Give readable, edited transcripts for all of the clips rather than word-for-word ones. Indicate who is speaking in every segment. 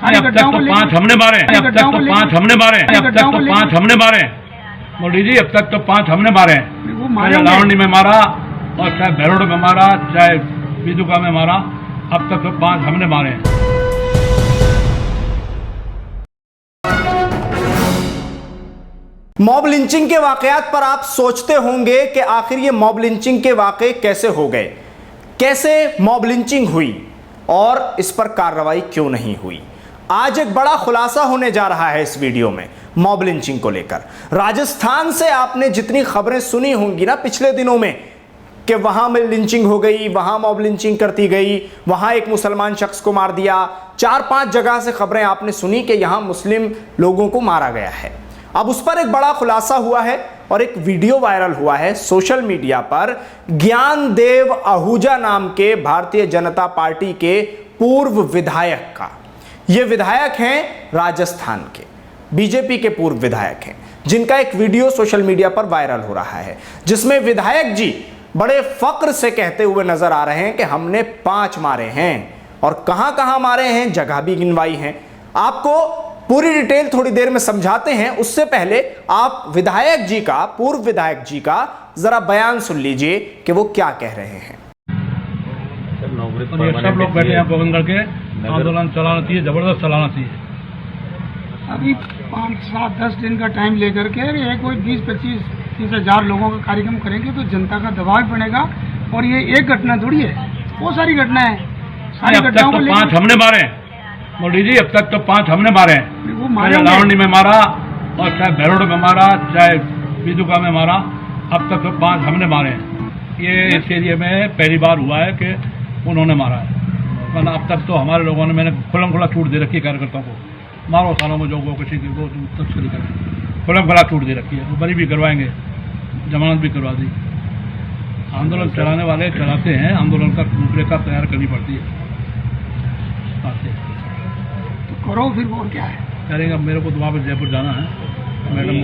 Speaker 1: अब तक तो 5 हमने मारे हैं, अब तक तो 5 हमने मारे हैं, अब तक तो 5 हमने मारे हैं मोदी जी, अब तक तो 5 हमने मारे हैं। चाहे लावणी में मारा और चाहे भैरोड में मारा, चाहे बिजुका में मारा, अब तक तो 5 हमने मारे हैं।
Speaker 2: मॉब लिंचिंग के वाकयात पर आप सोचते होंगे कि आखिर ये मॉब लिंचिंग के वाकये कैसे हो गए, कैसे मॉब लिंचिंग हुई और इस पर कार्रवाई क्यों नहीं हुई। आज एक बड़ा खुलासा होने जा रहा है इस वीडियो में मॉब लिंचिंग को लेकर। राजस्थान से आपने जितनी खबरें सुनी होंगी ना पिछले दिनों में कि वहां में लिंचिंग हो गई, वहां मॉब लिंचिंग करती गई, वहां एक मुसलमान शख्स को मार दिया, 4-5 जगह से खबरें आपने सुनी कि यहां मुस्लिम लोगों को मारा गया है। अब उस पर एक बड़ा खुलासा हुआ है और एक वीडियो वायरल हुआ है सोशल मीडिया पर। ज्ञानदेव आहूजा नाम के भारतीय जनता पार्टी के पूर्व विधायक का। ये विधायक हैं राजस्थान के, बीजेपी के पूर्व विधायक हैं, जिनका एक वीडियो सोशल मीडिया पर वायरल हो रहा है, जिसमें विधायक जी बड़े फक्र से कहते हुए नजर आ रहे हैं कि हमने 5 मारे हैं और कहां कहां मारे हैं, जगह भी गिनवाई हैं। आपको पूरी डिटेल थोड़ी देर में समझाते हैं, उससे पहले आप विधायक जी का, पूर्व विधायक जी का जरा बयान सुन लीजिए कि वो क्या कह रहे हैं।
Speaker 1: और ये सब लोग बैठे हैं बगल करके, आंदोलन चलाना चाहिए, जबरदस्त चलाना चाहिए।
Speaker 3: अभी 5-7-10 दिन का टाइम लेकर के ये कोई 20-25-30 हज़ार लोगों का कार्यक्रम करेंगे तो जनता का दबाव बनेगा। और ये एक घटना थोड़ी है, बहुत सारी घटना है। सारी घटनाओं को
Speaker 1: 5 हमने मारे हैं मोदी जी, अब तक तो 5 हमने मारे हैं। चाहे लावणी में मारा और चाहे भैरोड में मारा, चाहे बिजुका में मारा, अब तक तो 5 हमने मारे हैं। ये इस एरिया में पहली बार हुआ है कि उन्होंने मारा है, वरना अब तक तो हमारे लोगों ने, मैंने खुला छूट दे रखी है कार्यकर्ताओं को, मारो सालों में जो वो किसी की वो तस्करी करें, खुला छूट दे रखी है। वो बरी भी करवाएंगे, जमानत भी करवा दी। आंदोलन चलाने वाले चलाते हैं, आंदोलन का रूपरेखा तैयार करनी पड़ती है।
Speaker 3: तो करो फिर, और क्या है
Speaker 1: करेंगे। अब मेरे को तो वहाँ पर जयपुर जाना है, मैडम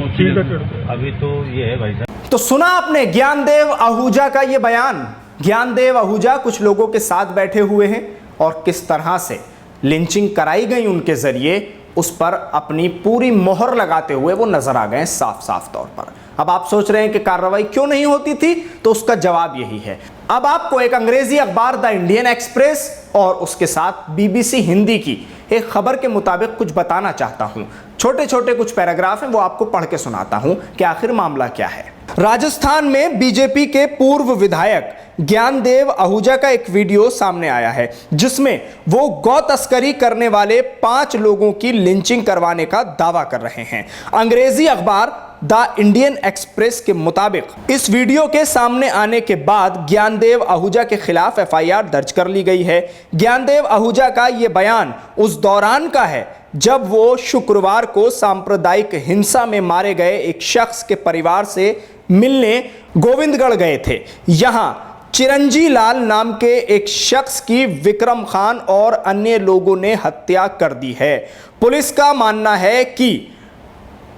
Speaker 4: अभी तो ये है भाई साहब।
Speaker 2: तो सुना आपने ज्ञानदेव आहूजा का ये बयान। ज्ञानदेव आहूजा कुछ लोगों के साथ बैठे हुए हैं और किस तरह से लिंचिंग कराई गई उनके जरिए उस पर अपनी पूरी मोहर लगाते हुए वो नजर आ गए साफ साफ तौर पर। अब आप सोच रहे हैं कि कार्रवाई क्यों नहीं होती थी, तो उसका जवाब यही है। अब आपको एक अंग्रेजी अखबार द इंडियन एक्सप्रेस और उसके साथ बीबीसी हिंदी की एक खबर के मुताबिक कुछ बताना चाहता हूं। छोटे छोटे कुछ पैराग्राफ हैं, वो आपको पढ़ के सुनाता हूं कि आखिर मामला क्या है। राजस्थान में बीजेपी के पूर्व विधायक ज्ञानदेव आहूजा का एक वीडियो सामने आया है, जिसमें वो गौ तस्करी करने वाले 5 लोगों की लिंचिंग करवाने का दावा कर रहे हैं। अंग्रेजी अखबार द इंडियन एक्सप्रेस के मुताबिक इस वीडियो के सामने आने के बाद ज्ञानदेव आहूजा के खिलाफ एफआईआर दर्ज कर ली गई है। ज्ञानदेव आहूजा का यह बयान उस दौरान का है जब वो शुक्रवार को सांप्रदायिक हिंसा में मारे गए एक शख्स के परिवार से मिलने गोविंदगढ़ गए थे। यहां चिरंजी लाल नाम के एक शख्स की विक्रम खान और अन्य लोगों ने हत्या कर दी है। पुलिस का मानना है कि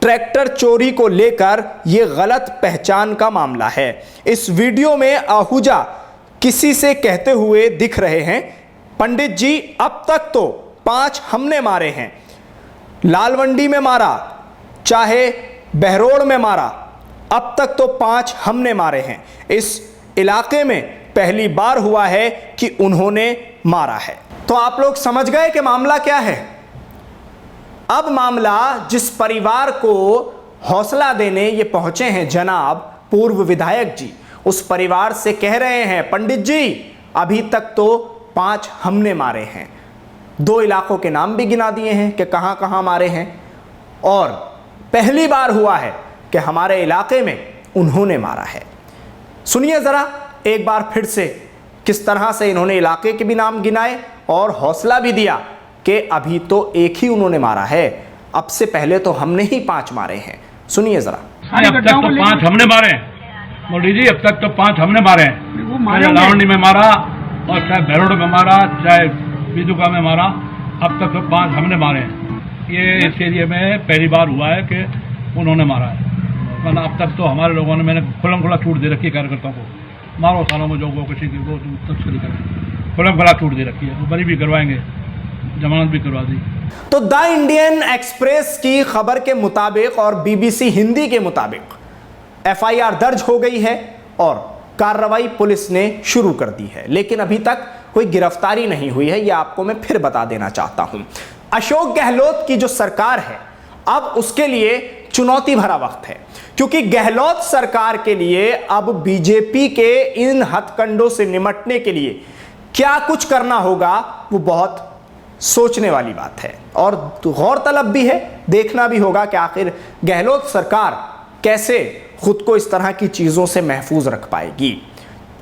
Speaker 2: ट्रैक्टर चोरी को लेकर यह गलत पहचान का मामला है। इस वीडियो में आहूजा किसी से कहते हुए दिख रहे हैं, पंडित जी अब तक तो 5 हमने मारे हैं, लालवंडी में मारा, चाहे बहरोड़ में मारा, अब तक तो 5 हमने मारे हैं। इस इलाके में पहली बार हुआ है कि उन्होंने मारा है। तो आप लोग समझ गए कि मामला क्या है। अब मामला जिस परिवार को हौसला देने ये पहुंचे हैं जनाब पूर्व विधायक जी, उस परिवार से कह रहे हैं, पंडित जी अभी तक तो 5 हमने मारे हैं। 2 इलाकों के नाम भी गिना दिए हैं कि कहां कहां मारे हैं, और पहली बार हुआ है कि हमारे इलाके में उन्होंने मारा है। सुनिए जरा एक बार फिर से किस तरह से इन्होंने इलाके के भी नाम गिनाए और हौसला भी दिया कि अभी तो एक ही उन्होंने मारा है, अब से पहले तो हमने ही 5 मारे हैं। सुनिए जरा।
Speaker 1: अब तक तो 5 हमने मारे हैं मोदी जी, अब तक तो 5 हमने मारे हैं। चाहे लावणी में मारा और चाहे भैरोड में मारा, चाहे बिजुका में मारा, अब तक तो 5 हमने मारे हैं। ये इस एरिया में पहली बार हुआ है कि उन्होंने मारा है, वरना अब तक तो हमारे लोगों ने, मैंने खुला छूट दे रखी है कार्यकर्ताओं को, मारो सालों में जो वो किसी की वो तस्करी करें, खुला छूट दे रखी है। वो बरी भी करवाएंगे, जमानत भी करवा दी।
Speaker 2: तो द इंडियन एक्सप्रेस की खबर के मुताबिक और बीबीसी हिंदी के मुताबिक एफआईआर दर्ज हो गई है और कार्रवाई पुलिस ने शुरू कर दी है, लेकिन अभी तक कोई गिरफ्तारी नहीं हुई है। यह आपको मैं फिर बता देना चाहता हूं। अशोक गहलोत की जो सरकार है, अब उसके लिए चुनौती भरा वक्त है, क्योंकि गहलोत सरकार के लिए अब बीजेपी के इन हथकंडों से निपटने के लिए क्या कुछ करना होगा, वो बहुत सोचने वाली बात है और गौरतलब भी है। देखना भी होगा कि आखिर गहलोत सरकार कैसे खुद को इस तरह की चीजों से महफूज रख पाएगी।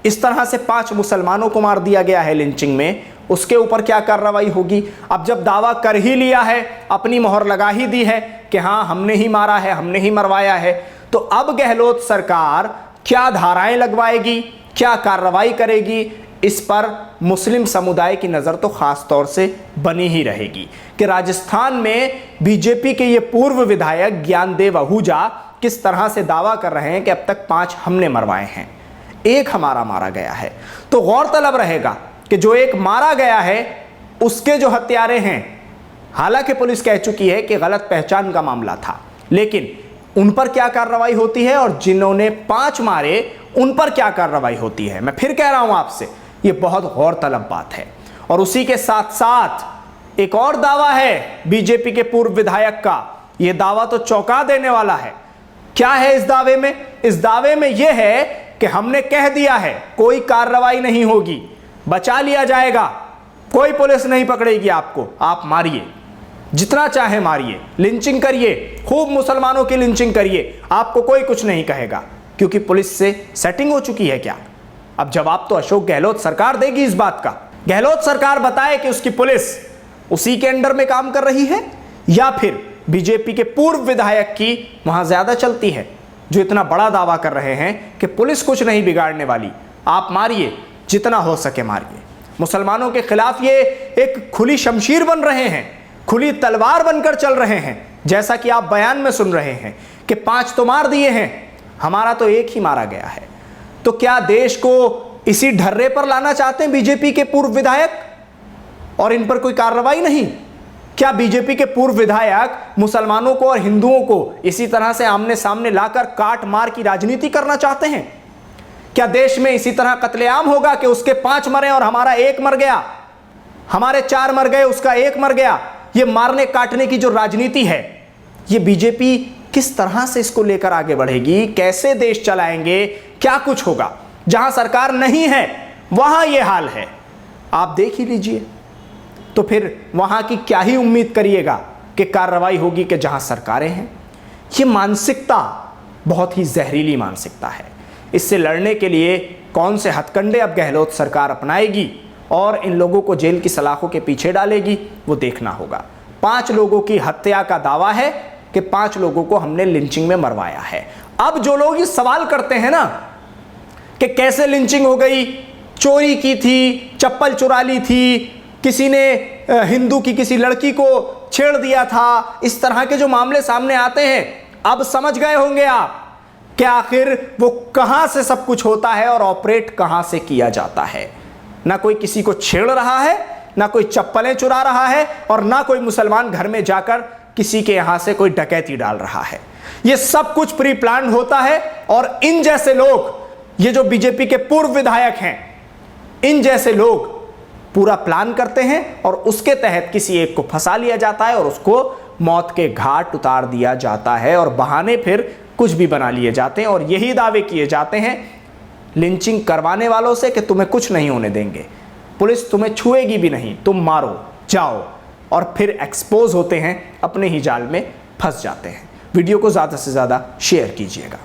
Speaker 2: इस तरह से 5 मुसलमानों को मार दिया गया है लिंचिंग में, उसके ऊपर क्या कार्रवाई होगी। अब जब दावा कर ही लिया है, अपनी मोहर लगा ही दी है कि हाँ हमने ही मारा है, हमने ही मरवाया है, तो अब गहलोत सरकार क्या धाराएं लगवाएगी, क्या कार्रवाई करेगी, इस पर मुस्लिम समुदाय की नज़र तो खास तौर से बनी ही रहेगी कि राजस्थान में बीजेपी के ये पूर्व विधायक ज्ञानदेव आहूजा किस तरह से दावा कर रहे हैं कि अब तक 5 हमने मरवाए हैं, 1 हमारा मारा गया है। तो गौरतलब रहेगा कि जो 1 मारा गया है उसके जो हत्यारे हैं, हालांकि पुलिस कह चुकी है कि गलत पहचान का मामला था, लेकिन उन पर क्या कार्रवाई होती है और जिन्होंने 5 मारे उन पर क्या कार्रवाई होती है, मैं फिर कह रहा हूं आपसे, ये बहुत गौरतलब बात है। और उसी के साथ साथ एक और दावा है बीजेपी के पूर्व विधायक का, यह दावा तो चौंका देने वाला है। क्या है इस दावे में? इस दावे में यह है कि हमने कह दिया है कोई कार्रवाई नहीं होगी, बचा लिया जाएगा, कोई पुलिस नहीं पकड़ेगी आपको, आप मारिए, जितना चाहे मारिए, लिंचिंग करिए, खूब मुसलमानों की लिंचिंग करिए, आपको कोई कुछ नहीं कहेगा, क्योंकि पुलिस से सेटिंग हो चुकी है। क्या अब जवाब तो अशोक गहलोत सरकार देगी इस बात का। गहलोत सरकार बताए कि उसकी पुलिस उसी के अंडर में काम कर रही है या फिर बीजेपी के पूर्व विधायक की वहां ज्यादा चलती है, जो इतना बड़ा दावा कर रहे हैं कि पुलिस कुछ नहीं बिगाड़ने वाली, आप मारिए, जितना हो सके मारिए। मुसलमानों के खिलाफ ये एक खुली शमशीर बन रहे हैं, खुली तलवार बनकर चल रहे हैं, जैसा कि आप बयान में सुन रहे हैं कि 5 तो मार दिए हैं, हमारा तो 1 ही मारा गया है। तो क्या देश को इसी ढर्रे पर लाना चाहते हैं बीजेपी के पूर्व विधायक और इन पर कोई कार्रवाई नहीं? क्या बीजेपी के पूर्व विधायक मुसलमानों को और हिंदुओं को इसी तरह से आमने सामने लाकर काट मार की राजनीति करना चाहते हैं? क्या देश में इसी तरह कत्लेआम होगा कि उसके 5 मरे और हमारा 1 मर गया, हमारे 4 मर गए उसका 1 मर गया? ये मारने काटने की जो राजनीति है, ये बीजेपी किस तरह से इसको लेकर आगे बढ़ेगी, कैसे देश चलाएंगे, क्या कुछ होगा? जहां सरकार नहीं है वहां यह हाल है, आप देख ही लीजिए। तो फिर वहां की क्या ही उम्मीद करिएगा कि कार्रवाई होगी कि जहां सरकारें हैं। ये मानसिकता बहुत ही जहरीली मानसिकता है। इससे लड़ने के लिए कौन से हथकंडे अब गहलोत सरकार अपनाएगी और इन लोगों को जेल की सलाखों के पीछे डालेगी, वो देखना होगा। 5 लोगों की हत्या का दावा है कि 5 लोगों को हमने लिंचिंग में मरवाया है। अब जो लोग ये सवाल करते हैं ना कि कैसे लिंचिंग हो गई, चोरी की थी, चप्पल चुरा ली थी, किसी ने हिंदू की किसी लड़की को छेड़ दिया था, इस तरह के जो मामले सामने आते हैं, अब समझ गए होंगे आप कि आखिर वो कहां से सब कुछ होता है और ऑपरेट कहां से किया जाता है। ना कोई किसी को छेड़ रहा है, ना कोई चप्पलें चुरा रहा है और ना कोई मुसलमान घर में जाकर किसी के यहां से कोई डकैती डाल रहा है। ये सब कुछ प्री प्लान होता है और इन जैसे लोग, ये जो बीजेपी के पूर्व विधायक हैं, इन जैसे लोग पूरा प्लान करते हैं और उसके तहत किसी एक को फंसा लिया जाता है और उसको मौत के घाट उतार दिया जाता है और बहाने फिर कुछ भी बना लिए जाते हैं और यही दावे किए जाते हैं लिंचिंग करवाने वालों से कि तुम्हें कुछ नहीं होने देंगे, पुलिस तुम्हें छुएगी भी नहीं, तुम मारो जाओ, और फिर एक्सपोज होते हैं, अपने ही जाल में फंस जाते हैं। वीडियो को ज़्यादा से ज़्यादा शेयर कीजिएगा।